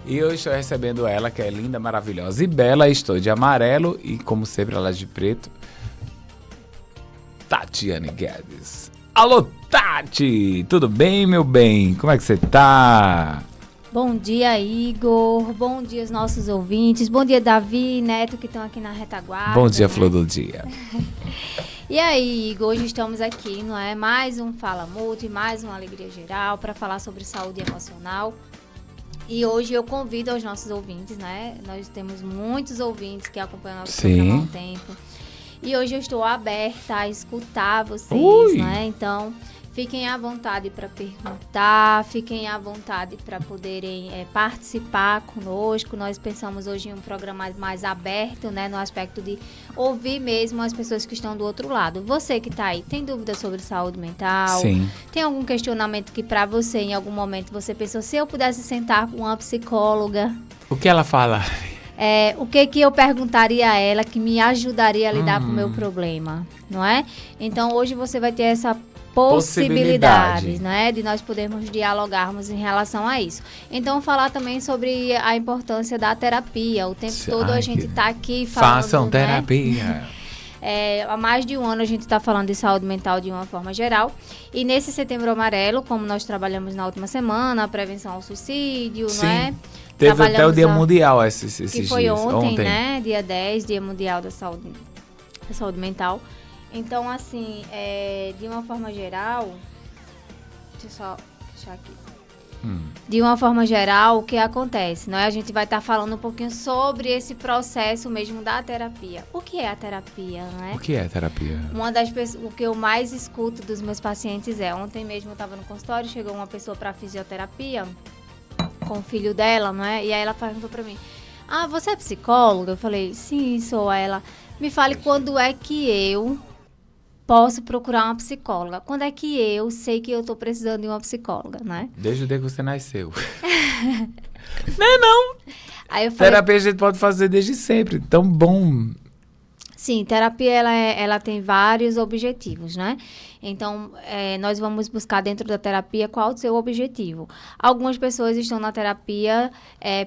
E eu estou recebendo ela, que é linda, maravilhosa e bela. Estou de amarelo e, como sempre, ela é de preto. Tatiane Guedes. Alô, Tati! Tudo bem, meu bem? Como é que você tá? Bom dia, Igor. Bom dia aos nossos ouvintes. Bom dia, Davi e Neto, que estão aqui na retaguarda. Bom dia, né? flor do dia. E aí, Igor, hoje estamos aqui, não é? Mais um Fala Multi, mais uma alegria geral para falar sobre saúde emocional. E hoje eu convido aos nossos ouvintes, né? Nós temos muitos ouvintes que acompanham o nosso programa há um tempo. E hoje eu estou aberta a escutar vocês, né? Então, fiquem à vontade para perguntar, fiquem à vontade para poderem participar conosco. Nós pensamos hoje em um programa mais aberto, né? No aspecto de ouvir mesmo as pessoas que estão do outro lado. Você que está aí, tem dúvidas sobre saúde mental? Sim. Tem algum questionamento que para você, em algum momento, você pensou, se eu pudesse sentar com uma psicóloga... O que ela fala? O que eu perguntaria a ela que me ajudaria a lidar com o meu problema, não é? Então, hoje você vai ter essa possibilidade, né, de nós podermos dialogarmos em relação a isso. Então, falar também sobre a importância da terapia. O tempo todo a gente está aqui falando... Façam terapia. Há mais de um ano a gente está falando de saúde mental de uma forma geral. E nesse Setembro Amarelo, como nós trabalhamos na última semana, a prevenção ao suicídio, Sim. não é? Teve até o Dia Mundial esses que foi dias. ontem, né? Dia 10, Dia Mundial da Saúde Mental. Então, assim, de uma forma geral... Deixa eu só fechar aqui. De uma forma geral, o que acontece? Né? A gente vai estar falando um pouquinho sobre esse processo mesmo da terapia. O que é a terapia, né? O que é terapia? O que eu mais escuto dos meus pacientes ontem mesmo eu estava no consultório, chegou uma pessoa para fisioterapia com o filho dela, não é? E aí ela perguntou para mim, você é psicóloga? Eu falei, sim, sou. Aí ela, me fale quando é que eu posso procurar uma psicóloga. Quando é que eu sei que eu tô precisando de uma psicóloga, né? Desde o dia que você nasceu. Não. Aí eu falei, terapia a gente pode fazer desde sempre. Tão bom. Sim, terapia ela tem vários objetivos, né? Então, nós vamos buscar dentro da terapia qual o seu objetivo. Algumas pessoas estão na terapia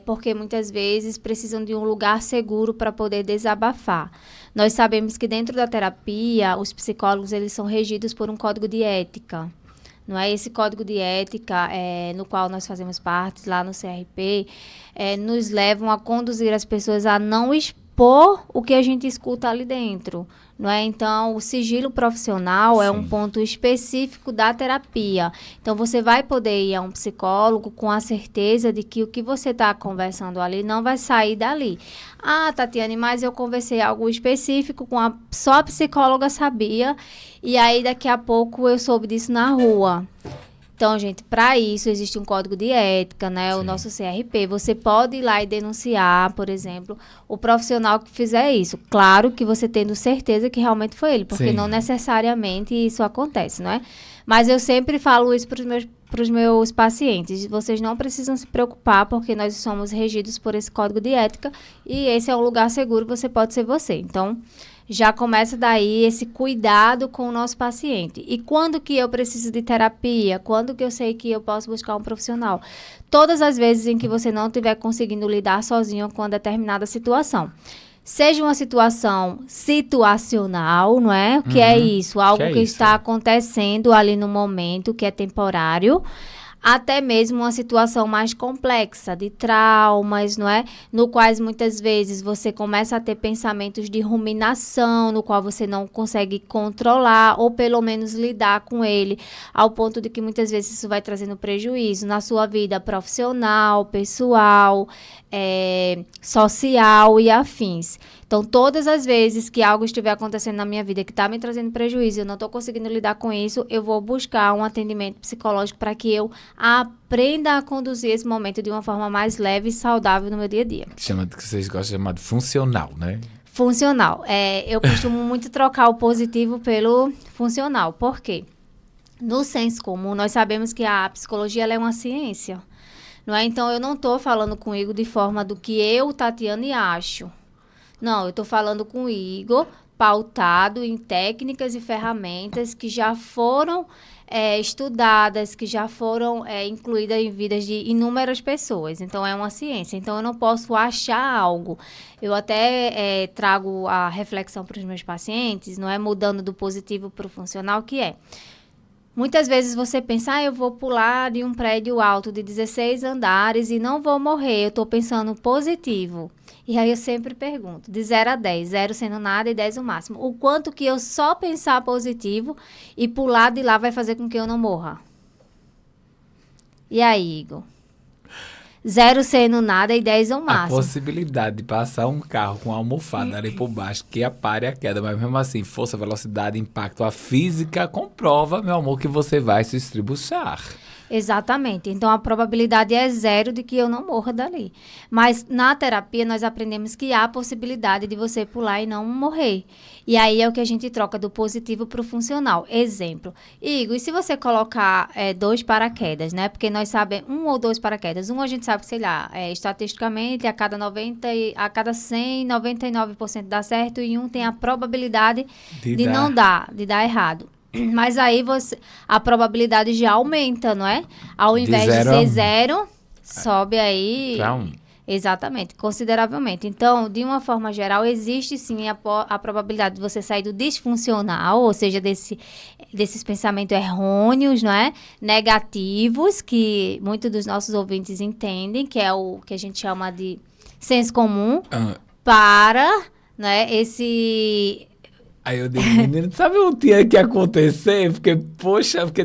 porque muitas vezes precisam de um lugar seguro para poder desabafar. Nós sabemos que dentro da terapia, os psicólogos eles são regidos por um código de ética. Não é? Esse código de ética, no qual nós fazemos parte, lá no CRP, nos levam a conduzir as pessoas a não expor o que a gente escuta ali dentro, não é? Então, o sigilo profissional é um ponto específico da terapia. Então, você vai poder ir a um psicólogo com a certeza de que o que você está conversando ali não vai sair dali. Tatiane, mas eu conversei algo específico com só a psicóloga sabia, e aí daqui a pouco eu soube disso na rua. Então, gente, para isso existe um código de ética, né? Sim. O nosso CRP. Você pode ir lá e denunciar, por exemplo, o profissional que fizer isso. Claro que você tendo certeza que realmente foi ele, porque não necessariamente isso acontece, não é? Mas eu sempre falo isso para os meus pacientes. Vocês não precisam se preocupar, porque nós somos regidos por esse código de ética e esse é um lugar seguro, você pode ser você. Então, já começa daí esse cuidado com o nosso paciente. E quando que eu preciso de terapia? Quando que eu sei que eu posso buscar um profissional? Todas as vezes em que você não estiver conseguindo lidar sozinho com determinada situação. Seja uma situação situacional, não é? O que é isso? Algo que está acontecendo ali no momento, que é temporário. Até mesmo uma situação mais complexa, de traumas, não é? No quais muitas vezes você começa a ter pensamentos de ruminação, no qual você não consegue controlar ou pelo menos lidar com ele, ao ponto de que muitas vezes isso vai trazendo prejuízo na sua vida profissional, pessoal, social e afins. Então, todas as vezes que algo estiver acontecendo na minha vida que está me trazendo prejuízo, eu não estou conseguindo lidar com isso, eu vou buscar um atendimento psicológico para que eu aprenda a conduzir esse momento de uma forma mais leve e saudável no meu dia a dia. Que vocês gostam de chamar de funcional, né? Funcional. Eu costumo muito trocar o positivo pelo funcional. Por quê? No senso comum, nós sabemos que a psicologia ela é uma ciência. Não é? Então, eu não estou falando com o Igor de forma do que eu, Tatiane, acho. Não, eu estou falando com o Igor pautado em técnicas e ferramentas que já foram estudadas, que já foram incluídas em vidas de inúmeras pessoas. Então, é uma ciência. Então, eu não posso achar algo. Eu até trago a reflexão para os meus pacientes, não é mudando do positivo para o funcional, que é... Muitas vezes você pensa, eu vou pular de um prédio alto de 16 andares e não vou morrer. Eu estou pensando positivo. E aí eu sempre pergunto, de 0 a 10, 0 sendo nada e 10 o máximo. O quanto que eu só pensar positivo e pular de lá vai fazer com que eu não morra? E aí, Igor? 0 sendo nada e 10 o A máximo. possibilidade de passar um carro com uma almofada ali por baixo que apare a queda, mas mesmo assim, força, velocidade, impacto, a física comprova, meu amor, que você vai se estribuchar. Exatamente. Então, a probabilidade é 0 de que eu não morra dali. Mas, na terapia, nós aprendemos que há a possibilidade de você pular e não morrer. E aí é o que a gente troca do positivo para o funcional. Exemplo. Igor, e se você colocar 2 paraquedas, né? Porque nós sabemos, 1 ou 2 paraquedas. A gente sabe que, sei lá, estatisticamente, a cada 100, 99% dá certo e tem a probabilidade de não dar, de dar errado. Mas aí a probabilidade já aumenta, não é? Ao invés de ser 0, sobe aí... Para 1. Exatamente, consideravelmente. Então, de uma forma geral, existe sim a probabilidade de você sair do disfuncional, ou seja, desses pensamentos errôneos, não é? Negativos, que muitos dos nossos ouvintes entendem, que é o que a gente chama de senso comum, para, né, esse... Aí eu digo, menino, sabe o que tinha que acontecer? Porque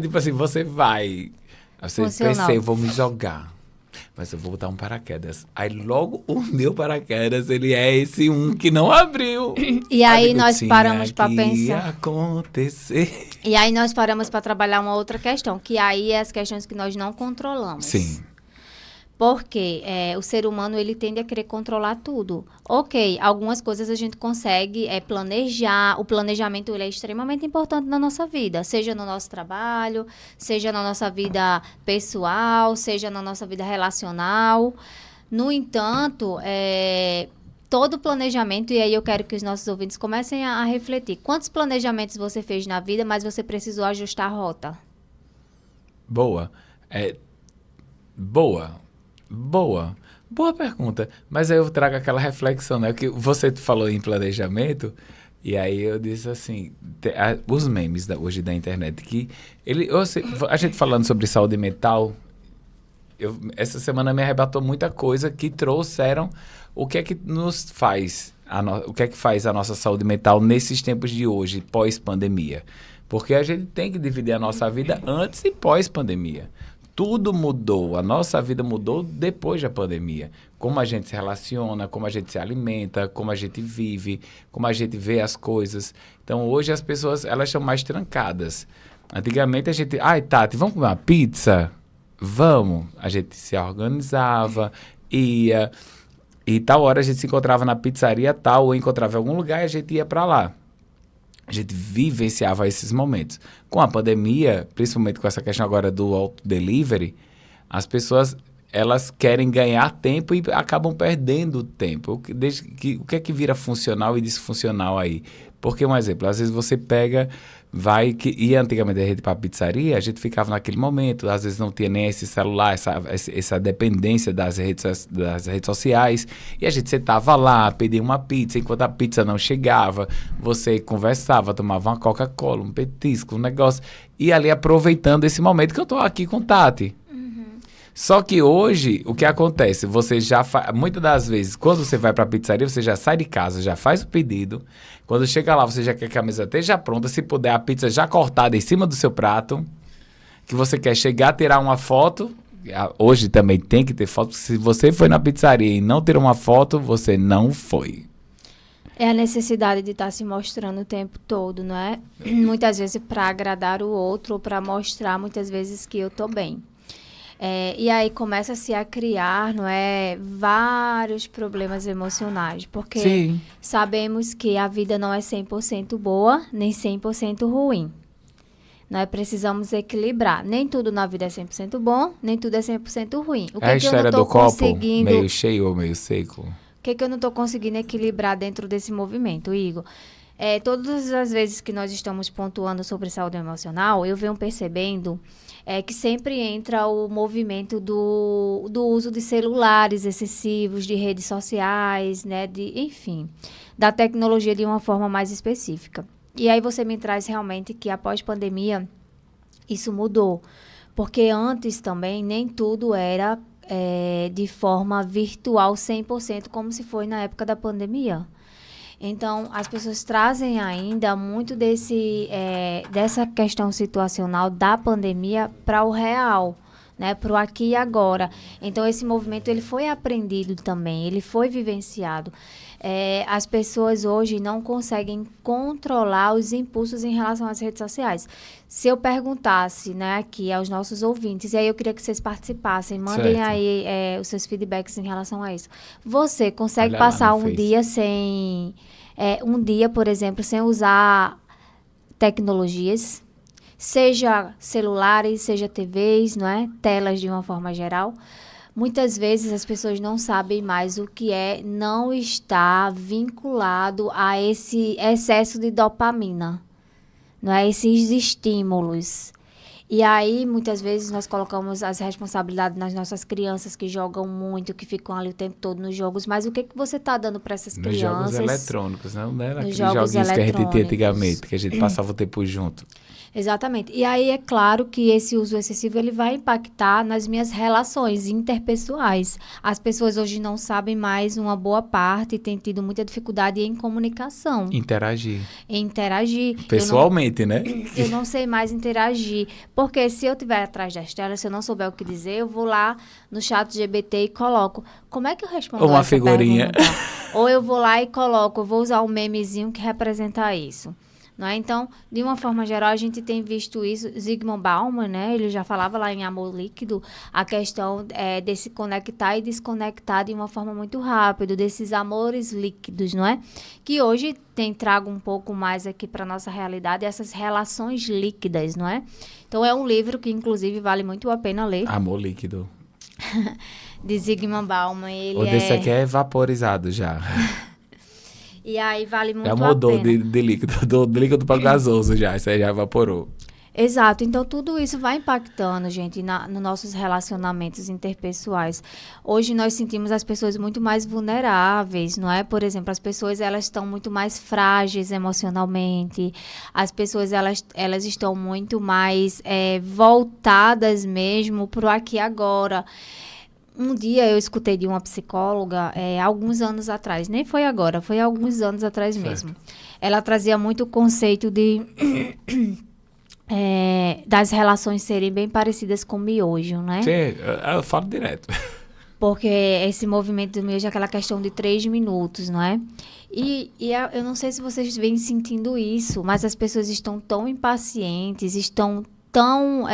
tipo assim, você vai. Aí você pensei, eu vou me jogar. Mas eu vou botar um paraquedas. Aí logo o meu paraquedas, ele é esse que não abriu. E aí nós paramos para pensar. Ia acontecer. E aí nós paramos para trabalhar uma outra questão, que aí é as questões que nós não controlamos. Sim. Porque o ser humano, ele tende a querer controlar tudo. Ok, algumas coisas a gente consegue planejar. O planejamento, ele é extremamente importante na nossa vida. Seja no nosso trabalho, seja na nossa vida pessoal, seja na nossa vida relacional. No entanto, todo planejamento, e aí eu quero que os nossos ouvintes comecem a refletir. Quantos planejamentos você fez na vida, mas você precisou ajustar a rota? Boa. Boa pergunta. Mas aí eu trago aquela reflexão, né? Que você falou em planejamento, e aí eu disse assim, os memes hoje da internet, que a gente falando sobre saúde mental, essa semana me arrebatou muita coisa que trouxeram o que é que nos faz, o que é que faz a nossa saúde mental nesses tempos de hoje, pós-pandemia. Porque a gente tem que dividir a nossa vida antes e pós-pandemia. Tudo mudou, a nossa vida mudou depois da pandemia. Como a gente se relaciona, como a gente se alimenta, como a gente vive, como a gente vê as coisas. Então, hoje as pessoas, elas estão mais trancadas. Antigamente a gente, Tati, vamos comer uma pizza? Vamos. A gente se organizava, ia, e tal hora a gente se encontrava na pizzaria tal, ou encontrava em algum lugar e a gente ia para lá. A gente vivenciava esses momentos. Com a pandemia, principalmente com essa questão agora do auto-delivery, as pessoas, elas querem ganhar tempo e acabam perdendo tempo. O que é que vira funcional e disfuncional aí? Porque, um exemplo, às vezes você pega, e antigamente a gente para a pizzaria, a gente ficava naquele momento, às vezes não tinha nem esse celular, essa dependência das redes sociais, e a gente sentava lá, pedia uma pizza, enquanto a pizza não chegava, você conversava, tomava uma Coca-Cola, um petisco, um negócio, e ali aproveitando esse momento que eu estou aqui com Tati. Só que hoje, o que acontece? Você já muitas das vezes, quando você vai para a pizzaria, você já sai de casa, já faz o pedido. Quando chega lá, você já quer que a mesa esteja pronta. Se puder, a pizza já cortada em cima do seu prato. Que você quer chegar, tirar uma foto. Hoje também tem que ter foto. Se você foi na pizzaria e não tirou uma foto, você não foi. É a necessidade de estar se mostrando o tempo todo, não é? Muitas vezes para agradar o outro ou para mostrar, muitas vezes, que eu estou bem. E aí começa-se a criar, não é, vários problemas emocionais, porque Sim. Sabemos que a vida não é 100% boa, nem 100% ruim. Nós precisamos equilibrar. Nem tudo na vida é 100% bom, nem tudo é 100% ruim. O que a história do copo, meio cheio ou meio seco? O que eu não estou conseguindo equilibrar dentro desse movimento, Igor? Todas as vezes que nós estamos pontuando sobre saúde emocional, eu venho percebendo que sempre entra o movimento do uso de celulares excessivos, de redes sociais, né, enfim, da tecnologia de uma forma mais específica. E aí você me traz realmente que após pandemia, isso mudou. Porque antes também nem tudo era de forma virtual 100%, como se foi na época da pandemia. Então, as pessoas trazem ainda muito dessa questão situacional da pandemia para o real, né, para o aqui e agora. Então, esse movimento ele foi aprendido também, ele foi vivenciado. As pessoas hoje não conseguem controlar os impulsos em relação às redes sociais. Se eu perguntasse, né, aqui aos nossos ouvintes, e aí eu queria que vocês participassem, mandem Certo. aí os seus feedbacks em relação a isso. Você consegue Olha lá passar no um Face. dia sem... um dia, por exemplo, sem usar tecnologias, seja celulares, seja TVs, não é? Telas de uma forma geral. Muitas vezes as pessoas não sabem mais o que não estar vinculado a esse excesso de dopamina, não é? Esses estímulos. E aí, muitas vezes, nós colocamos as responsabilidades nas nossas crianças que jogam muito, que ficam ali o tempo todo nos jogos. Mas o que você está dando para essas Nos jogos crianças? eletrônicos, não era Nos aqueles jogos joguinhos que a gente tinha eletrônicos. antigamente, que a gente passava o tempo junto. Exatamente. E aí é claro que esse uso excessivo ele vai impactar nas minhas relações interpessoais. As pessoas hoje não sabem mais uma boa parte e têm tido muita dificuldade em comunicação, Interagir. em interagir. Pessoalmente, né? Eu não sei mais interagir. Porque se eu estiver atrás das telas, se eu não souber o que dizer, eu vou lá no chat GPT e coloco. Como é que eu respondo Uma essa figurinha. pergunta? Ou eu vou lá e coloco, eu vou usar um memezinho que representa isso. Não é? Então, de uma forma geral, a gente tem visto isso. Zygmunt Bauman, né? Ele já falava lá em Amor Líquido, a questão de se conectar e desconectar de uma forma muito rápida, desses amores líquidos, não é? Que hoje trago um pouco mais aqui para a nossa realidade, essas relações líquidas, não é? Então, é um livro que, inclusive, vale muito a pena ler. Amor líquido. De Zygmunt Bauman. Ele O desse aqui é vaporizado já. E aí vale muito Já a mudou pena. de líquido, do líquido para gasoso já, isso aí já evaporou. Exato, então tudo isso vai impactando, gente, nos nossos relacionamentos interpessoais. Hoje nós sentimos as pessoas muito mais vulneráveis, não é? Por exemplo, as pessoas elas estão muito mais frágeis emocionalmente, as pessoas elas estão muito mais voltadas mesmo para o aqui e agora. Um dia eu escutei de uma psicóloga, alguns anos atrás, nem foi agora, foi alguns anos atrás mesmo. Ela trazia muito o conceito de das relações serem bem parecidas com o miojo, né? Sim, eu falo direto. Porque esse movimento do miojo é aquela questão de 3 minutos, não é? E eu não sei se vocês vêm sentindo isso, mas as pessoas estão tão impacientes, estão tão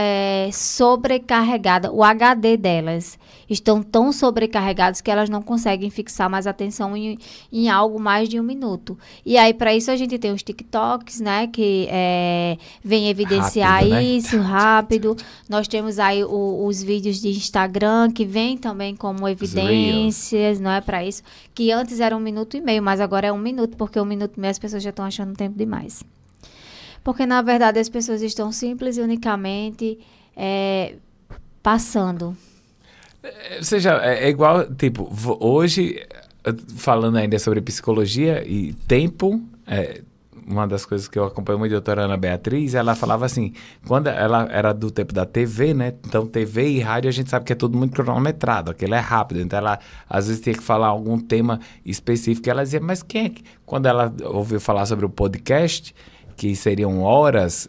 sobrecarregadas, o HD delas estão tão sobrecarregados que elas não conseguem fixar mais atenção em algo mais de 1 minuto. E aí, para isso, a gente tem os TikToks, né, que vem evidenciar Rápido, né? isso rápido. Nós temos aí os vídeos de Instagram, que vem também como evidências, não é, para isso, que antes era 1 minuto e meio, mas agora é 1 minuto, porque 1 minuto e meio as pessoas já estão achando tempo demais. Porque, na verdade, as pessoas estão simples e unicamente passando. Ou seja, é igual, tipo, hoje, falando ainda sobre psicologia e tempo, uma das coisas que eu acompanho muito a doutora Ana Beatriz, ela falava assim, quando ela era do tempo da TV, né? Então, TV e rádio, a gente sabe que é tudo muito cronometrado, aquilo é rápido. Então, ela, às vezes, tinha que falar algum tema específico. Ela dizia, mas quem é que... Quando ela ouviu falar sobre o podcast... que seriam horas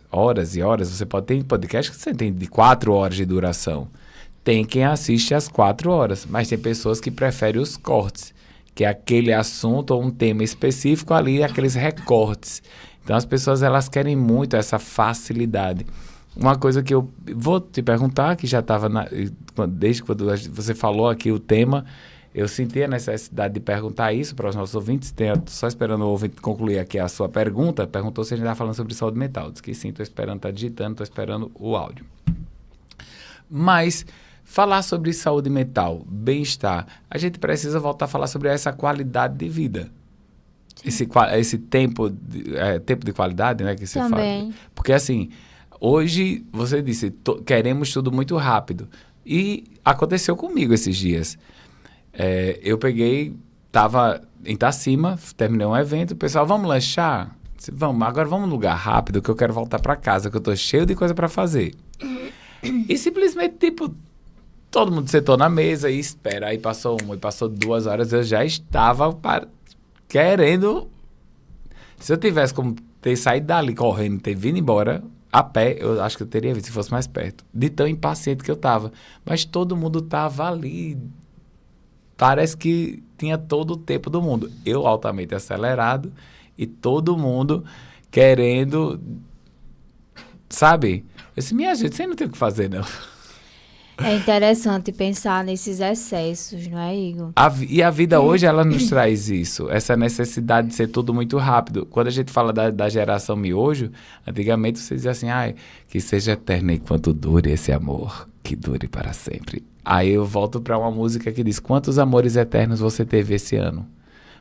e horas, você pode ter podcast que você tem de 4 horas de duração. Tem quem assiste às 4 horas, mas tem pessoas que preferem os cortes, que é aquele assunto ou um tema específico ali, aqueles recortes. Então, as pessoas, elas querem muito essa facilidade. Uma coisa que eu vou te perguntar, que já estava, desde quando você falou aqui o tema, eu senti a necessidade de perguntar isso para os nossos ouvintes. Só esperando o ouvinte concluir aqui a sua pergunta. Perguntou se a gente estava falando sobre saúde mental. Disse que sim, estou esperando, está digitando, estou esperando o áudio. Mas falar sobre saúde mental, bem-estar, a gente precisa voltar a falar sobre essa qualidade de vida. esse tempo, tempo de qualidade, né, que você Também. fala. Porque, assim, hoje, você disse, queremos tudo muito rápido. E aconteceu comigo esses dias. Eu tava em Itacima, terminei um evento, o pessoal, vamos lanchar? Disse, vamos, agora vamos num lugar rápido, que eu quero voltar para casa, que eu tô cheio de coisa para fazer. E simplesmente, tipo, todo mundo sentou na mesa e espera. Aí passou 1 e passou 2 horas, eu já estava querendo... Se eu tivesse como ter saído dali correndo, ter vindo embora a pé, eu acho que eu teria visto se fosse mais perto. De tão impaciente que eu tava. Mas todo mundo tava ali. Parece que tinha todo o tempo do mundo. Eu altamente acelerado e todo mundo querendo, sabe? Eu disse, minha gente, você não tem o que fazer, não. É interessante pensar nesses excessos, não é, Igor? E a vida hoje, ela nos traz isso. Essa necessidade de ser tudo muito rápido. Quando a gente fala da geração miojo, antigamente vocês diziam assim, que seja eterno enquanto dure esse amor, que dure para sempre. Aí eu volto para uma música que diz, quantos amores eternos você teve esse ano?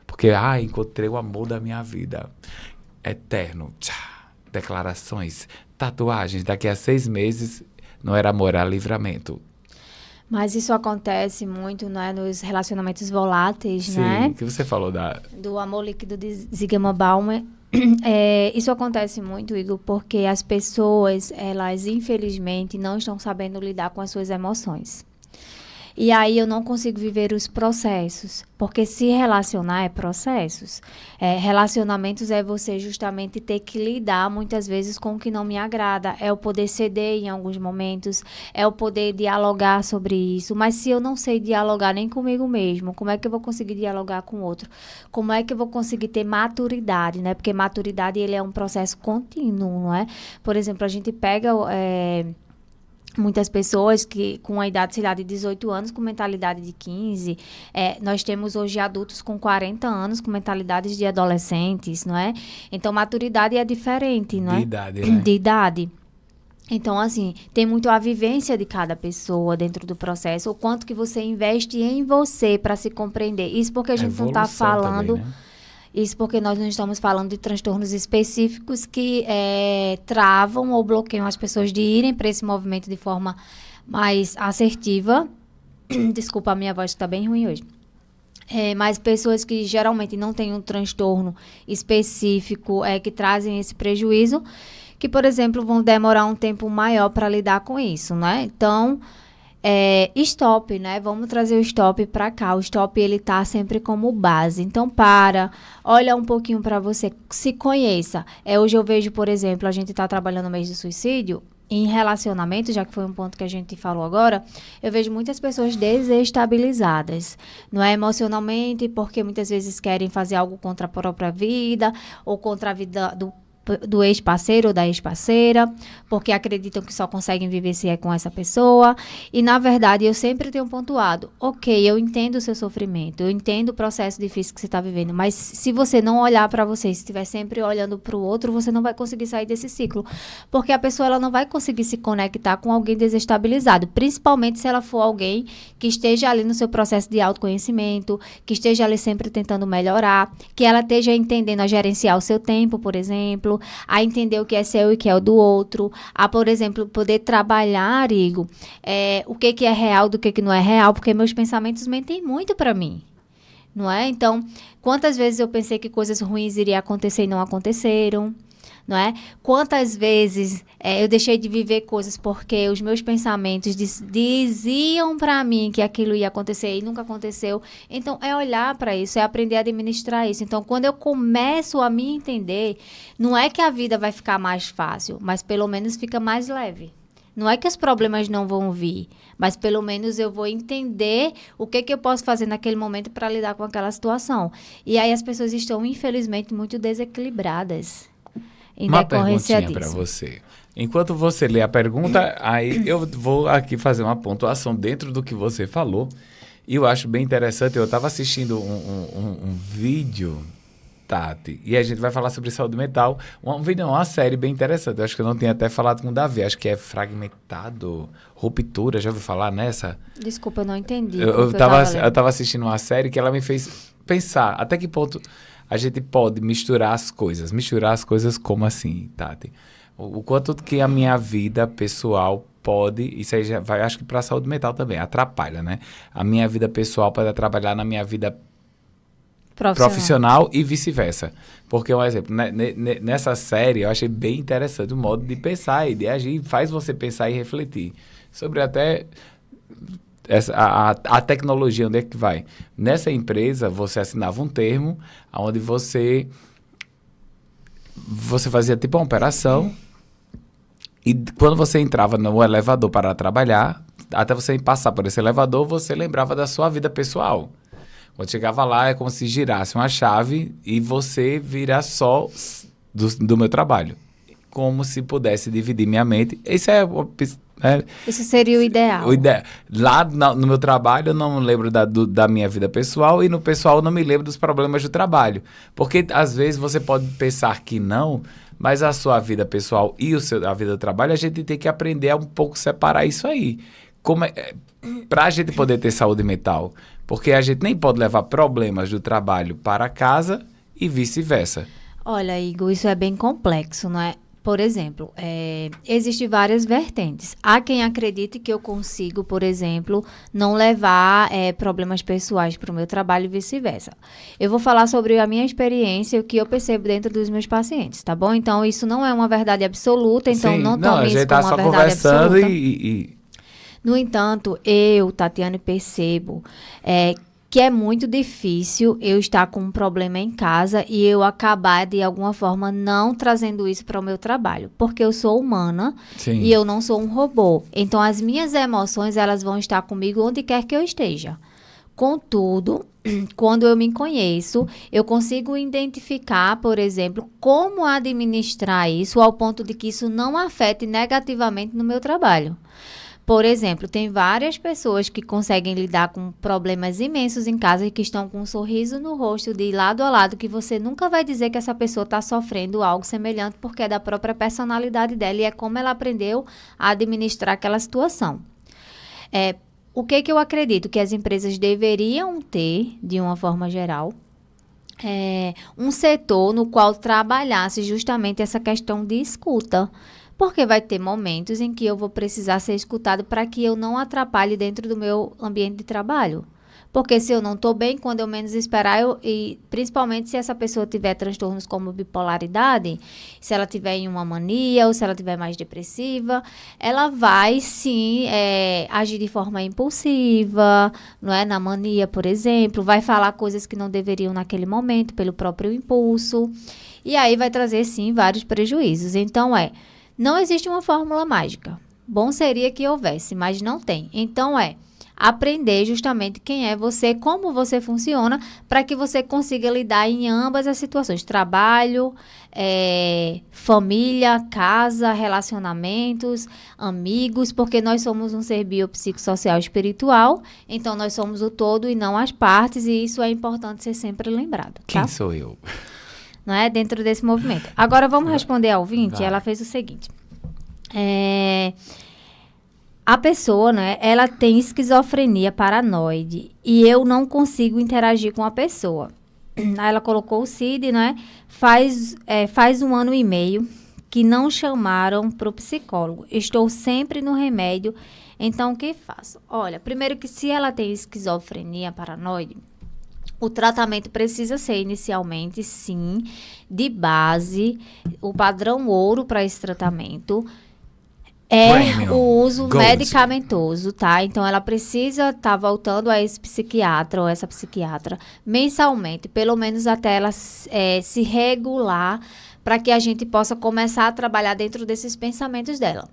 Porque, encontrei o amor da minha vida. Eterno. Tchá, declarações, tatuagens. Daqui a 6 meses, não era amor, era livramento. Mas isso acontece muito, né, nos relacionamentos voláteis, Sim, né? o que você falou Do amor líquido de Zygmunt Bauman. Isso acontece muito, Igor, porque as pessoas, elas infelizmente não estão sabendo lidar com as suas emoções. E aí eu não consigo viver os processos, porque se relacionar é processos. Relacionamentos é você justamente ter que lidar muitas vezes com o que não me agrada, é o poder ceder em alguns momentos, é o poder dialogar sobre isso. Mas se eu não sei dialogar nem comigo mesmo, como é que eu vou conseguir dialogar com o outro? Como é que eu vou conseguir ter maturidade, né? Porque maturidade, ele é um processo contínuo, não é? Por exemplo, a gente pega... muitas pessoas que com a idade, sei lá, de 18 anos, com mentalidade de 15. Nós temos hoje adultos com 40 anos, com mentalidades de adolescentes, não é? Então, maturidade é diferente, não é? De idade, né? De idade. Então, assim, tem muito a vivência de cada pessoa dentro do processo, o quanto que você investe em você para se compreender. Isso porque a gente não está falando... Também, né? Isso porque nós não estamos falando de transtornos específicos que travam ou bloqueiam as pessoas de irem para esse movimento de forma mais assertiva. Desculpa, a minha voz está bem ruim hoje. Mas pessoas que geralmente não têm um transtorno específico que trazem esse prejuízo, que, por exemplo, vão demorar um tempo maior para lidar com isso, né? Então... stop, né? Vamos trazer o stop para cá. O stop, ele tá sempre como base. Então, olha um pouquinho para você, se conheça. Hoje eu vejo, por exemplo, a gente tá trabalhando no mês do suicídio, em relacionamento, já que foi um ponto que a gente falou agora, eu vejo muitas pessoas desestabilizadas, não é, emocionalmente, porque muitas vezes querem fazer algo contra a própria vida, ou contra a vida do ex-parceiro ou da ex-parceira, porque acreditam que só conseguem viver se é com essa pessoa. E, na verdade, eu sempre tenho pontuado, ok, eu entendo o seu sofrimento, eu entendo o processo difícil que você está vivendo, mas se você não olhar para você, se estiver sempre olhando para o outro, você não vai conseguir sair desse ciclo, porque a pessoa ela não vai conseguir se conectar com alguém desestabilizado, principalmente se ela for alguém que esteja ali no seu processo de autoconhecimento, que esteja ali sempre tentando melhorar, que ela esteja entendendo a gerenciar o seu tempo, por exemplo, a entender o que é seu e o que é o do outro, a, por exemplo, poder trabalhar, Igor, o que é real do que não é real, porque meus pensamentos mentem muito para mim, não é? Então, quantas vezes eu pensei que coisas ruins iriam acontecer e não aconteceram, não é? Quantas vezes eu deixei de viver coisas porque os meus pensamentos diziam para mim que aquilo ia acontecer e nunca aconteceu. Então, olhar para isso, aprender a administrar isso. Então, quando eu começo a me entender, não é que a vida vai ficar mais fácil, mas pelo menos fica mais leve. Não é que os problemas não vão vir, mas pelo menos eu vou entender o que eu posso fazer naquele momento para lidar com aquela situação. E aí as pessoas estão, infelizmente, muito desequilibradas. Uma perguntinha para você. Enquanto você lê a pergunta, aí eu vou aqui fazer uma pontuação dentro do que você falou. E eu acho bem interessante. Eu estava assistindo um vídeo, Tati, e a gente vai falar sobre saúde mental. Um vídeo, uma série bem interessante. Eu acho que eu não tinha até falado com o Davi. Acho que é Fragmentado, Ruptura. Já ouviu falar nessa? Desculpa, eu não entendi. Eu estava assistindo uma série que ela me fez pensar até que ponto a gente pode misturar as coisas. Misturar as coisas como assim, Tati? O quanto que a minha vida pessoal pode, isso aí já vai, acho que para a saúde mental também, atrapalha, né? A minha vida pessoal pode atrapalhar na minha vida profissional e vice-versa. Porque, um exemplo, nessa série eu achei bem interessante o modo de pensar e de agir, faz você pensar e refletir sobre até a tecnologia, onde é que vai. Nessa empresa, você assinava um termo onde você fazia tipo uma operação e quando você entrava no elevador para trabalhar, até você passar por esse elevador, você lembrava da sua vida pessoal. Quando chegava lá, é como se girasse uma chave e você vira só do meu trabalho. Como se pudesse dividir minha mente. Isso seria o ideal. Lá no meu trabalho, eu não me lembro da minha vida pessoal e no pessoal eu não me lembro dos problemas do trabalho. Porque, às vezes, você pode pensar que não, mas a sua vida pessoal e a vida do trabalho, a gente tem que aprender a um pouco separar isso aí. Para a gente poder ter saúde mental. Porque a gente nem pode levar problemas do trabalho para casa e vice-versa. Olha, Igor, isso é bem complexo, não é? Por exemplo, existem várias vertentes. Há quem acredite que eu consigo, por exemplo, não levar problemas pessoais para o meu trabalho e vice-versa. Eu vou falar sobre a minha experiência e o que eu percebo dentro dos meus pacientes, tá bom? Então, isso não é uma verdade absoluta, então não tome isso como uma verdade absoluta. No entanto, eu, Tatiane, percebo que é muito difícil eu estar com um problema em casa e eu acabar, de alguma forma, não trazendo isso para o meu trabalho. Porque eu sou humana. Sim. E eu não sou um robô. Então, as minhas emoções, elas vão estar comigo onde quer que eu esteja. Contudo, quando eu me conheço, eu consigo identificar, por exemplo, como administrar isso ao ponto de que isso não afete negativamente no meu trabalho. Por exemplo, tem várias pessoas que conseguem lidar com problemas imensos em casa e que estão com um sorriso no rosto de lado a lado, que você nunca vai dizer que essa pessoa está sofrendo algo semelhante porque é da própria personalidade dela e é como ela aprendeu a administrar aquela situação. O que eu acredito que as empresas deveriam ter, de uma forma geral, um setor no qual trabalhasse justamente essa questão de escuta. Porque vai ter momentos em que eu vou precisar ser escutado para que eu não atrapalhe dentro do meu ambiente de trabalho. Porque se eu não estou bem, quando eu menos esperar, e principalmente se essa pessoa tiver transtornos como bipolaridade, se ela tiver em uma mania ou se ela tiver mais depressiva, ela vai sim agir de forma impulsiva, não é? Na mania, por exemplo, vai falar coisas que não deveriam naquele momento pelo próprio impulso. E aí vai trazer sim vários prejuízos. Então não existe uma fórmula mágica. Bom seria que houvesse, mas não tem. Então aprender justamente quem é você, como você funciona, para que você consiga lidar em ambas as situações. Trabalho, família, casa, relacionamentos, amigos, porque nós somos um ser biopsicossocial espiritual, então nós somos o todo e não as partes, e isso é importante ser sempre lembrado. Tá? Quem sou eu? Não é? Dentro desse movimento. Agora, vamos responder ao ouvinte. Ela fez o seguinte. A pessoa, né, ela tem esquizofrenia paranoide e eu não consigo interagir com a pessoa. Aí ela colocou o CID, né? Faz 1 ano e meio que não chamaram para o psicólogo. Estou sempre no remédio. Então, o que faço? Olha, primeiro que se ela tem esquizofrenia paranoide, o tratamento precisa ser inicialmente, sim, de base. O padrão ouro para esse tratamento é o uso medicamentoso, tá? Então, ela precisa estar voltando a esse psiquiatra ou essa psiquiatra mensalmente, pelo menos até ela se regular, para que a gente possa começar a trabalhar dentro desses pensamentos dela.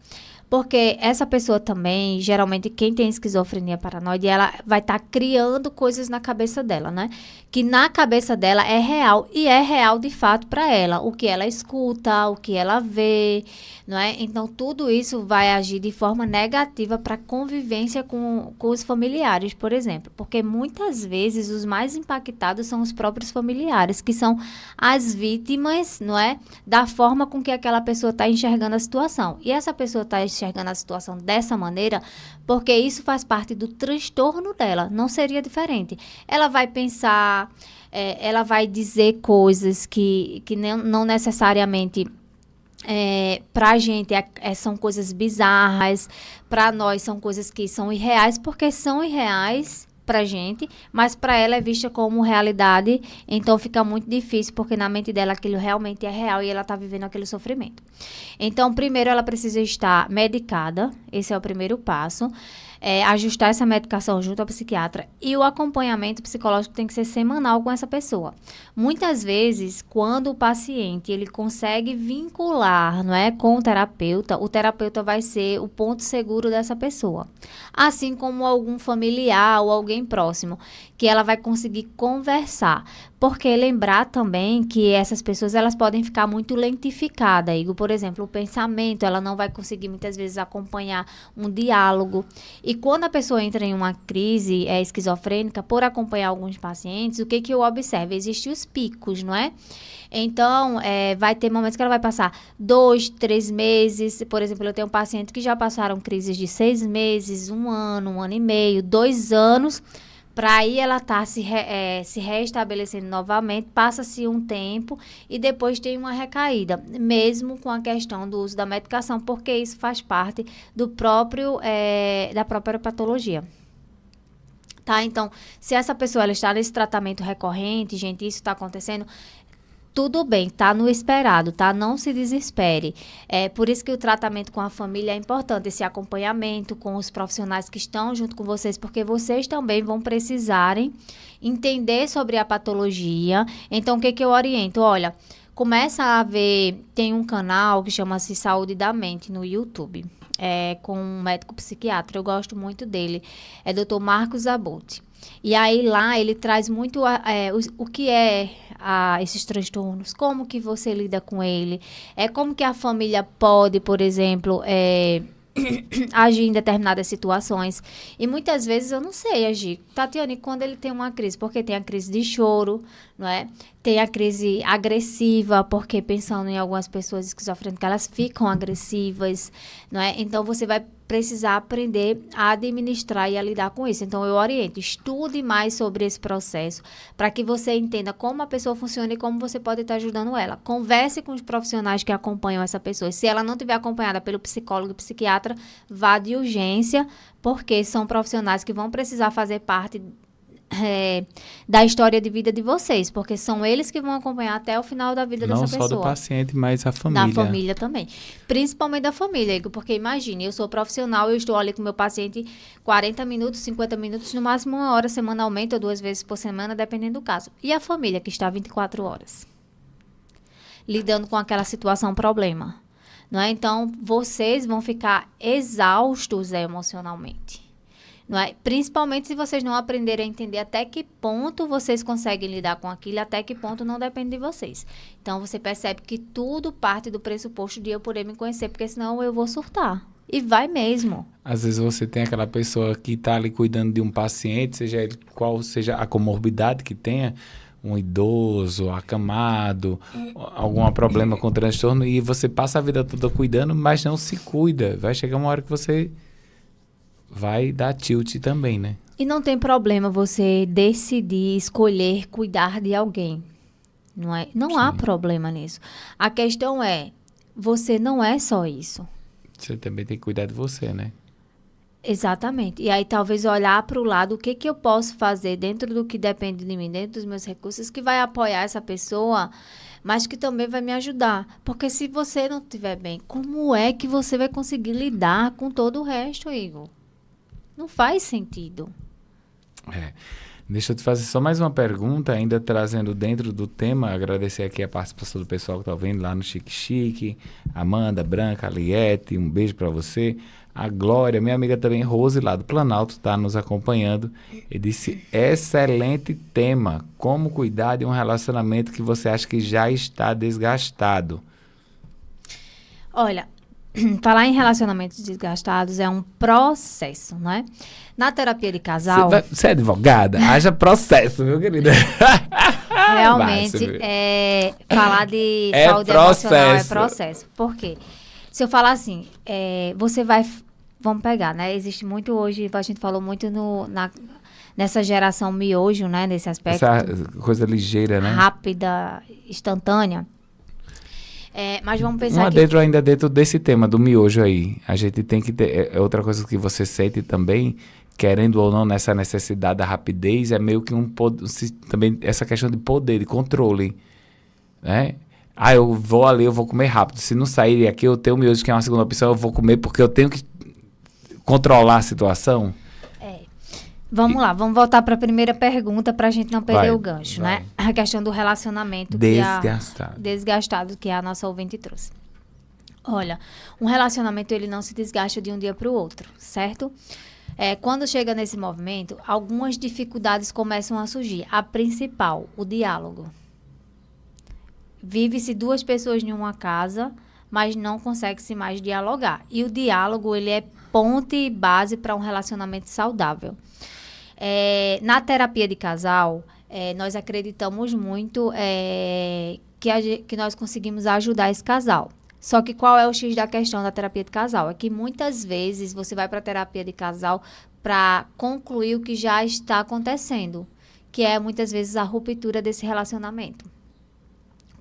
Porque essa pessoa também, geralmente, quem tem esquizofrenia paranoide, ela vai estar criando coisas na cabeça dela, né? Que na cabeça dela é real, e é real de fato para ela. O que ela escuta, o que ela vê, não é? Então, tudo isso vai agir de forma negativa para a convivência com os familiares, por exemplo. Porque muitas vezes os mais impactados são os próprios familiares, que são as vítimas, não é? Da forma com que aquela pessoa está enxergando a situação. E essa pessoa está enxergando a situação dessa maneira, porque isso faz parte do transtorno dela, não seria diferente. Ela vai pensar, ela vai dizer coisas que não necessariamente... para a gente são coisas bizarras, para nós são coisas que são irreais, porque são irreais pra gente, mas para ela é vista como realidade, então fica muito difícil, porque na mente dela aquilo realmente é real e ela tá vivendo aquele sofrimento. Então, primeiro ela precisa estar medicada, esse é o primeiro passo. Ajustar essa medicação junto ao psiquiatra, e o acompanhamento psicológico tem que ser semanal com essa pessoa. Muitas vezes, quando o paciente ele consegue vincular, não é, com o terapeuta vai ser o ponto seguro dessa pessoa. Assim como algum familiar ou alguém próximo, que ela vai conseguir conversar. Porque lembrar também que essas pessoas, elas podem ficar muito lentificadas. Igor, por exemplo, o pensamento, ela não vai conseguir muitas vezes acompanhar um diálogo. E quando a pessoa entra em uma crise esquizofrênica, por acompanhar alguns pacientes, o que eu observo? Existem os picos, não é? Então, vai ter momentos que ela vai passar 2, 3 meses. Por exemplo, eu tenho um paciente que já passaram crises de 6 meses, 1 ano e meio, 2 anos... Para aí ela tá se reestabelecendo novamente, passa-se um tempo e depois tem uma recaída, mesmo com a questão do uso da medicação, porque isso faz parte do próprio, da própria patologia. Tá? Então, se essa pessoa ela está nesse tratamento recorrente, gente, isso está acontecendo... Tudo bem, tá no esperado, tá? Não se desespere. Por isso que o tratamento com a família é importante, esse acompanhamento com os profissionais que estão junto com vocês, porque vocês também vão precisarem entender sobre a patologia. Então, o que eu oriento? Olha, começa a ver, tem um canal que chama-se Saúde da Mente no YouTube, com um médico psiquiatra, eu gosto muito dele, é Dr. Marcos Abuti. E aí lá ele traz muito o que esses transtornos, como que você lida com ele, como que a família pode, por exemplo, agir em determinadas situações. E muitas vezes eu não sei agir. Tatiane, quando ele tem uma crise, porque tem a crise de choro, não é? Tem a crise agressiva, porque pensando em algumas pessoas esquizofrênicas, elas ficam agressivas, não é? Então, você vai precisar aprender a administrar e a lidar com isso. Então, eu oriento, estude mais sobre esse processo, para que você entenda como a pessoa funciona e como você pode estar ajudando ela. Converse com os profissionais que acompanham essa pessoa. Se ela não estiver acompanhada pelo psicólogo e psiquiatra, vá de urgência, porque são profissionais que vão precisar fazer parte da história de vida de vocês, porque são eles que vão acompanhar até o final da vida dessa pessoa. Não só do paciente, mas a família. Da família também. Principalmente da família, Igor, porque imagine, eu sou profissional, eu estou ali com o meu paciente 40 minutos, 50 minutos, no máximo 1 hora semanalmente ou 2 vezes por semana, dependendo do caso. E a família, que está 24 horas? Lidando com aquela situação, problema. Não é? Então, vocês vão ficar exaustos emocionalmente. Não é? Principalmente se vocês não aprenderem a entender até que ponto vocês conseguem lidar com aquilo, até que ponto não depende de vocês. Então, você percebe que tudo parte do pressuposto de eu poder me conhecer, porque senão eu vou surtar. E vai mesmo. Às vezes você tem aquela pessoa que está ali cuidando de um paciente, seja ele qual seja a comorbidade que tenha, um idoso, acamado, algum problema com transtorno, e você passa a vida toda cuidando, mas não se cuida. Vai chegar uma hora que você vai dar tilt também, né? E não tem problema você decidir, escolher cuidar de alguém. Não é? Não há problema nisso. A questão é, você não é só isso. Você também tem que cuidar de você, né? Exatamente. E aí, talvez olhar para o lado, o que eu posso fazer dentro do que depende de mim, dentro dos meus recursos, que vai apoiar essa pessoa, mas que também vai me ajudar. Porque se você não estiver bem, como é que você vai conseguir lidar com todo o resto, Igor? Não faz sentido. Deixa eu te fazer só mais uma pergunta, ainda trazendo dentro do tema, agradecer aqui a participação do pessoal que está ouvindo lá no Chique Chique, Amanda, Branca, Aliette, um beijo para você. A Glória, minha amiga também, Rose, lá do Planalto, está nos acompanhando. E disse, excelente tema, como cuidar de um relacionamento que você acha que já está desgastado. Olha, falar em relacionamentos desgastados é um processo, não é? Na terapia de casal... Você é advogada? Haja processo, viu, querida? Realmente, falar de saúde emocional é processo. Por quê? Se eu falar assim, você vai... Vamos pegar, né? Existe muito hoje, a gente falou muito nessa geração miojo, né? Nesse aspecto. Essa coisa ligeira, né? Rápida, instantânea. Mas vamos pensar Ainda dentro desse tema do miojo aí. A gente tem que ter... outra coisa que você sente também, querendo ou não, nessa necessidade da rapidez, é meio que também essa questão de poder, de controle, né? Eu vou ali, eu vou comer rápido. Se não sair aqui, eu tenho o miojo, que é uma segunda opção, eu vou comer porque eu tenho que controlar a situação. Vamos lá, vamos voltar para a primeira pergunta para a gente não perder o gancho, né? A questão do relacionamento desgastado que a nossa ouvinte trouxe. Olha, um relacionamento ele não se desgasta de um dia para o outro, certo? Quando chega nesse movimento, algumas dificuldades começam a surgir. A principal, o diálogo. Vive-se 2 pessoas em uma casa, mas não consegue-se mais dialogar. E o diálogo, ele é ponte e base para um relacionamento saudável. Na terapia de casal, nós acreditamos muito que nós conseguimos ajudar esse casal. Só que qual é o X da questão da terapia de casal? É que muitas vezes você vai para a terapia de casal para concluir o que já está acontecendo, que é muitas vezes a ruptura desse relacionamento.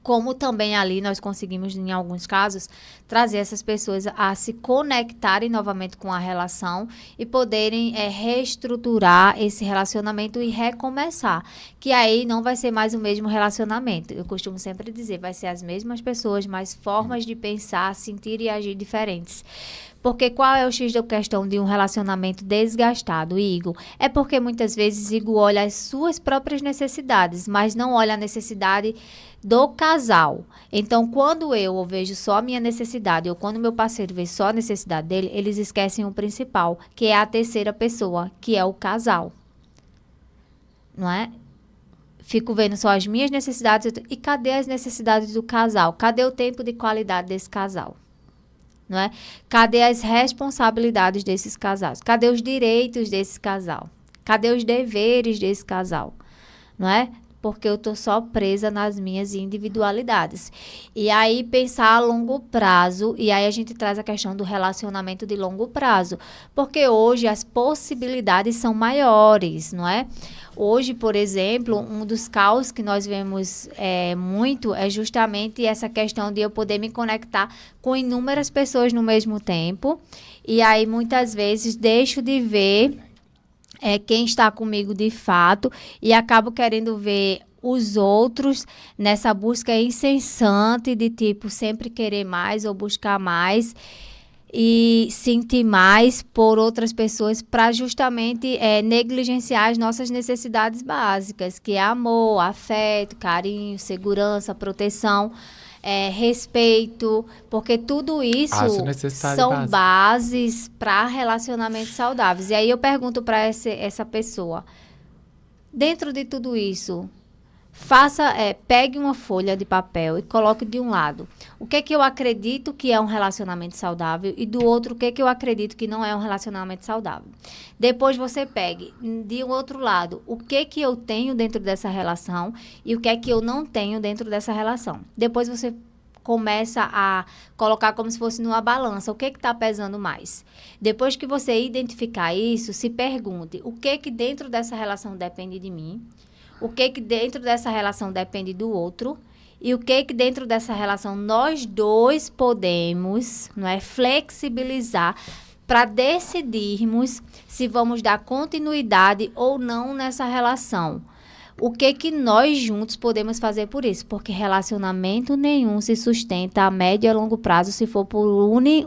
Como também ali nós conseguimos, em alguns casos, trazer essas pessoas a se conectarem novamente com a relação e poderem reestruturar esse relacionamento e recomeçar. Que aí não vai ser mais o mesmo relacionamento. Eu costumo sempre dizer, vai ser as mesmas pessoas, mas formas de pensar, sentir e agir diferentes. Porque qual é o X da questão de um relacionamento desgastado, Igor? É porque muitas vezes Igor olha as suas próprias necessidades, mas não olha a necessidade do casal. Então, quando eu vejo só a minha necessidade, ou quando meu parceiro vê só a necessidade dele, eles esquecem o principal, que é a terceira pessoa, que é o casal. Não é? Fico vendo só as minhas necessidades. E cadê as necessidades do casal? Cadê o tempo de qualidade desse casal? Não é? Cadê as responsabilidades desses casais? Cadê os direitos desse casal? Cadê os deveres desse casal? Não é? Porque eu estou só presa nas minhas individualidades. E aí, pensar a longo prazo, e aí a gente traz a questão do relacionamento de longo prazo. Porque hoje as possibilidades são maiores, não é? Hoje, por exemplo, um dos caos que nós vemos muito é justamente essa questão de eu poder me conectar com inúmeras pessoas no mesmo tempo. E aí, muitas vezes, deixo de ver quem está comigo de fato e acabo querendo ver os outros nessa busca incessante de tipo sempre querer mais ou buscar mais e sentir mais por outras pessoas para justamente negligenciar as nossas necessidades básicas, que é amor, afeto, carinho, segurança, proteção, respeito, porque tudo isso são bases para relacionamentos saudáveis. E aí eu pergunto para essa pessoa, dentro de tudo isso, pegue uma folha de papel e coloque de um lado o que é que eu acredito que é um relacionamento saudável e do outro o que é que eu acredito que não é um relacionamento saudável. Depois você pegue de um outro lado o que é que eu tenho dentro dessa relação e o que é que eu não tenho dentro dessa relação. Depois você começa a colocar como se fosse numa balança, o que está pesando mais. Depois que você identificar isso, se pergunte, o que dentro dessa relação depende de mim, o que dentro dessa relação depende do outro, e o que dentro dessa relação nós dois podemos, não é, flexibilizar para decidirmos se vamos dar continuidade ou não nessa relação. O que nós juntos podemos fazer por isso? Porque relacionamento nenhum se sustenta a médio e a longo prazo se for por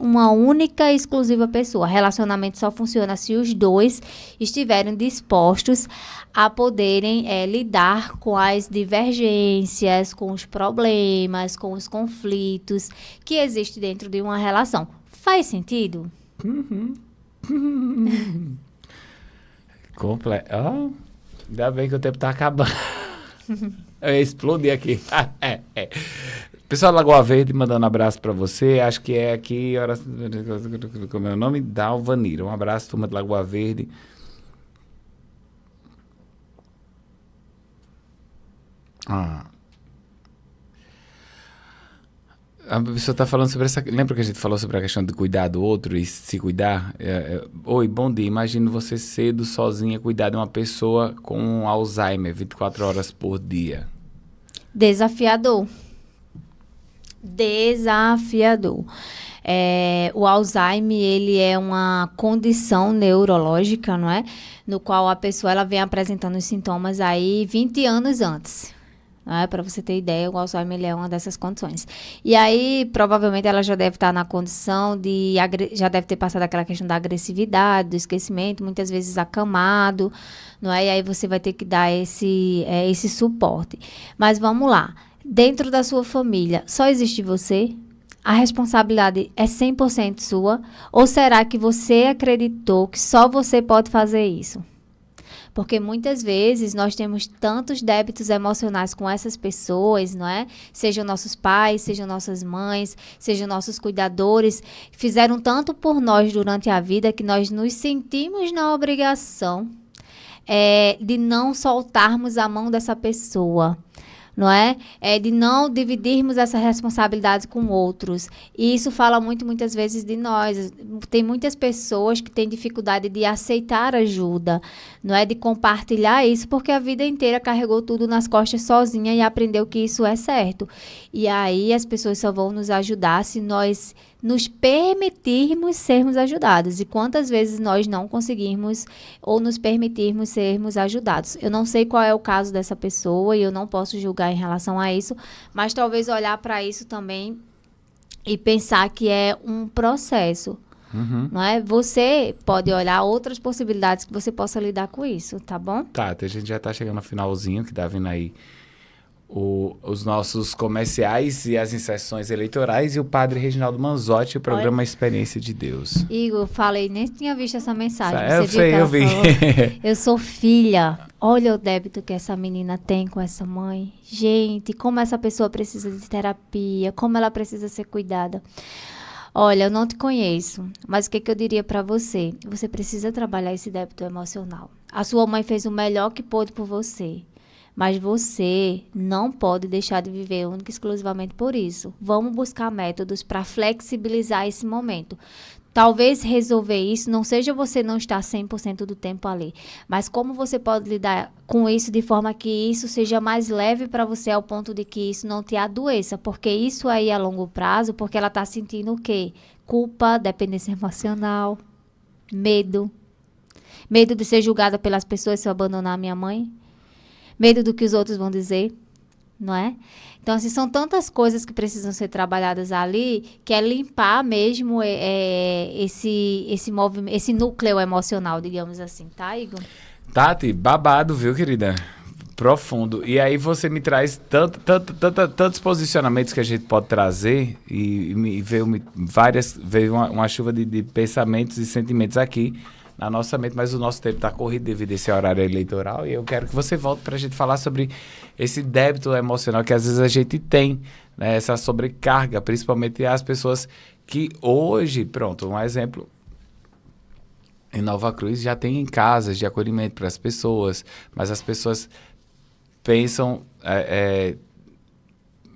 uma única e exclusiva pessoa. Relacionamento só funciona se os dois estiverem dispostos a poderem lidar com as divergências, com os problemas, com os conflitos que existem dentro de uma relação. Faz sentido? Ainda bem que o tempo tá acabando. Eu explodi aqui. Pessoal da Lagoa Verde mandando um abraço para você. Acho que é aqui. Como é o nome? Dalvanira. Um abraço, turma de Lagoa Verde. A pessoa está falando sobre essa... Lembra que a gente falou sobre a questão de cuidar do outro e se cuidar? Oi, bom dia. Imagina você cedo, sozinha, cuidar de uma pessoa com Alzheimer 24 horas por dia. Desafiador. Desafiador. O Alzheimer, ele é uma condição neurológica, não é? No qual a pessoa ela vem apresentando os sintomas aí 20 anos antes. Para você ter ideia, o Alzheimer ele é uma dessas condições. E aí, provavelmente, ela já deve estar na condição de... Já deve ter passado aquela questão da agressividade, do esquecimento, muitas vezes acamado, não é? E aí você vai ter que dar esse suporte. Mas vamos lá. Dentro da sua família, só existe você? A responsabilidade é 100% sua? Ou será que você acreditou que só você pode fazer isso? Porque muitas vezes nós temos tantos débitos emocionais com essas pessoas, não é? Sejam nossos pais, sejam nossas mães, sejam nossos cuidadores, fizeram tanto por nós durante a vida que nós nos sentimos na obrigação de não soltarmos a mão dessa pessoa. Não é? De não dividirmos essa responsabilidade com outros. E isso fala muitas vezes de nós. Tem muitas pessoas que têm dificuldade de aceitar ajuda, não é? De compartilhar isso, porque a vida inteira carregou tudo nas costas sozinha e aprendeu que isso é certo. E aí as pessoas só vão nos ajudar se nós nos permitirmos sermos ajudados. E quantas vezes nós não conseguirmos ou nos permitirmos sermos ajudados. Eu não sei qual é o caso dessa pessoa e eu não posso julgar em relação a isso, mas talvez olhar para isso também e pensar que é um processo. Não é? Você pode olhar outras possibilidades que você possa lidar com isso, tá bom? Tá, a gente já tá chegando no finalzinho, que tá vindo aí os nossos comerciais e as inserções eleitorais e o padre Reginaldo Manzotti, o programa Experiência de Deus. Igor, falei, nem tinha visto essa mensagem. Eu vi. Eu sou filha. Olha o débito que essa menina tem com essa mãe. Gente, como essa pessoa precisa de terapia, como ela precisa ser cuidada. Olha, eu não te conheço, mas o que eu diria para você? Você precisa trabalhar esse débito emocional. A sua mãe fez o melhor que pôde por você. Mas você não pode deixar de viver única e exclusivamente por isso. Vamos buscar métodos para flexibilizar esse momento. Talvez resolver isso não seja você não estar 100% do tempo ali, mas como você pode lidar com isso de forma que isso seja mais leve para você ao ponto de que isso não te adoeça, porque isso aí a longo prazo, porque ela está sentindo o quê? Culpa, dependência emocional, medo. Medo de ser julgada pelas pessoas se eu abandonar a minha mãe. Medo do que os outros vão dizer, não é? Então, assim, são tantas coisas que precisam ser trabalhadas ali, que é limpar mesmo esse movimento, esse núcleo emocional, digamos assim, tá, Igor? Tati, babado, viu, querida? Profundo. E aí você me traz tantos posicionamentos que a gente pode trazer e veio uma chuva de pensamentos e sentimentos aqui na nossa mente, mas o nosso tempo está corrido devido a esse horário eleitoral e eu quero que você volte para a gente falar sobre esse débito emocional que às vezes a gente tem, né? Essa sobrecarga, principalmente as pessoas que hoje, pronto, um exemplo, em Nova Cruz já tem casas de acolhimento para as pessoas, mas as pessoas pensam,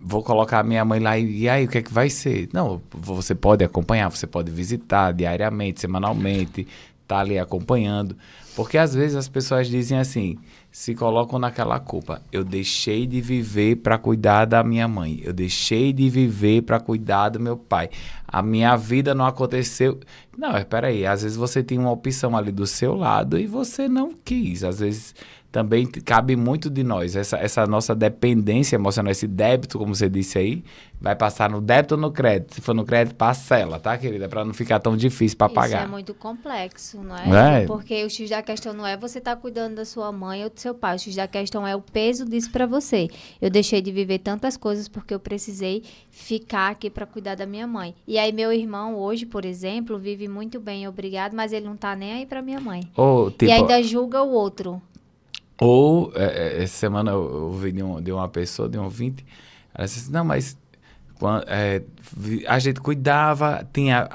vou colocar a minha mãe lá e aí o que é que vai ser? Não, você pode acompanhar, você pode visitar diariamente, semanalmente, tá ali acompanhando, porque às vezes as pessoas dizem assim, se colocam naquela culpa, eu deixei de viver para cuidar da minha mãe, eu deixei de viver para cuidar do meu pai, a minha vida não aconteceu. Não, espera aí, às vezes você tem uma opção ali do seu lado e você não quis, às vezes também cabe muito de nós, essa nossa dependência emocional, esse débito, como você disse aí, vai passar no débito ou no crédito. Se for no crédito, parcela, tá, querida? Para não ficar tão difícil para pagar. Isso é muito complexo, não é? Porque o X da questão não é você estar cuidando da sua mãe ou do seu pai. O X da questão é o peso disso para você. Eu deixei de viver tantas coisas porque eu precisei ficar aqui para cuidar da minha mãe. E aí meu irmão hoje, por exemplo, vive muito bem, obrigado, mas ele não tá nem aí para minha mãe. E ainda julga o outro. Ou, essa semana eu ouvi de uma pessoa, de um ouvinte, ela disse assim, não, mas a gente cuidava, tinha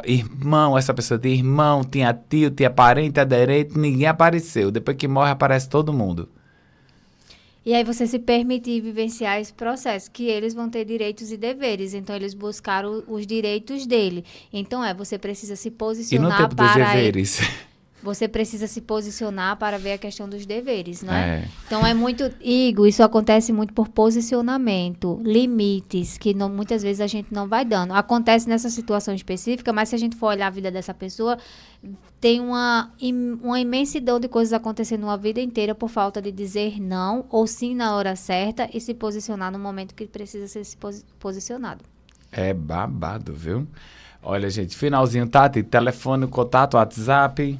irmão, essa pessoa tinha irmão, tinha tio, tinha parente, aderente, ninguém apareceu. Depois que morre, aparece todo mundo. E aí você se permitir vivenciar esse processo, que eles vão ter direitos e deveres. Então, eles buscaram os direitos dele. Então, você precisa se E no posicionar tempo dos para... deveres? Você precisa se posicionar para ver a questão dos deveres, não é? É. Então, Igor, isso acontece muito por posicionamento, limites, que muitas vezes a gente não vai dando. Acontece nessa situação específica, mas se a gente for olhar a vida dessa pessoa, tem uma imensidão de coisas acontecendo uma vida inteira por falta de dizer não ou sim na hora certa e se posicionar no momento que precisa ser posicionado. É babado, viu? Olha, gente, finalzinho, Tati, telefone, contato, WhatsApp...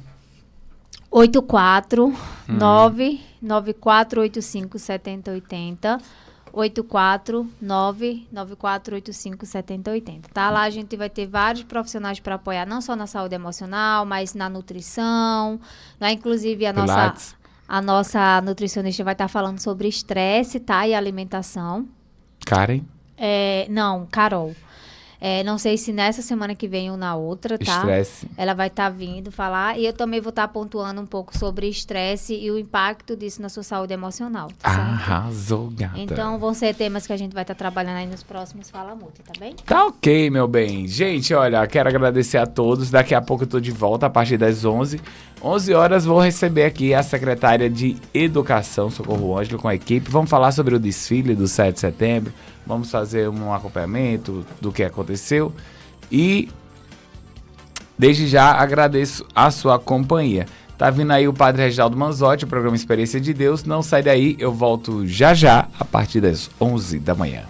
849-9485-7080. 849-9485-7080. Tá? Lá a gente vai ter vários profissionais para apoiar, não só na saúde emocional, mas na nutrição. Lá, inclusive, a nossa nutricionista vai estar falando sobre estresse, tá? E alimentação. Karen? Não, Carol. Não sei se nessa semana que vem ou na outra, tá? Estresse. Ela vai estar vindo falar. E eu também vou estar pontuando um pouco sobre estresse e o impacto disso na sua saúde emocional. Tá certo? Arrasou, gata. Então, vão ser temas que a gente vai estar trabalhando aí nos próximos Fala Multi, tá bem? Tá ok, meu bem. Gente, olha, quero agradecer a todos. Daqui a pouco eu tô de volta, a partir das 11. 11 horas vou receber aqui a secretária de Educação, Socorro Ângelo, com a equipe. Vamos falar sobre o desfile do 7 de setembro. Vamos fazer um acompanhamento do que aconteceu. E desde já agradeço a sua companhia. Tá vindo aí o Padre Reginaldo Manzotti, o programa Experiência de Deus. Não sai daí, eu volto já já, a partir das 11 da manhã.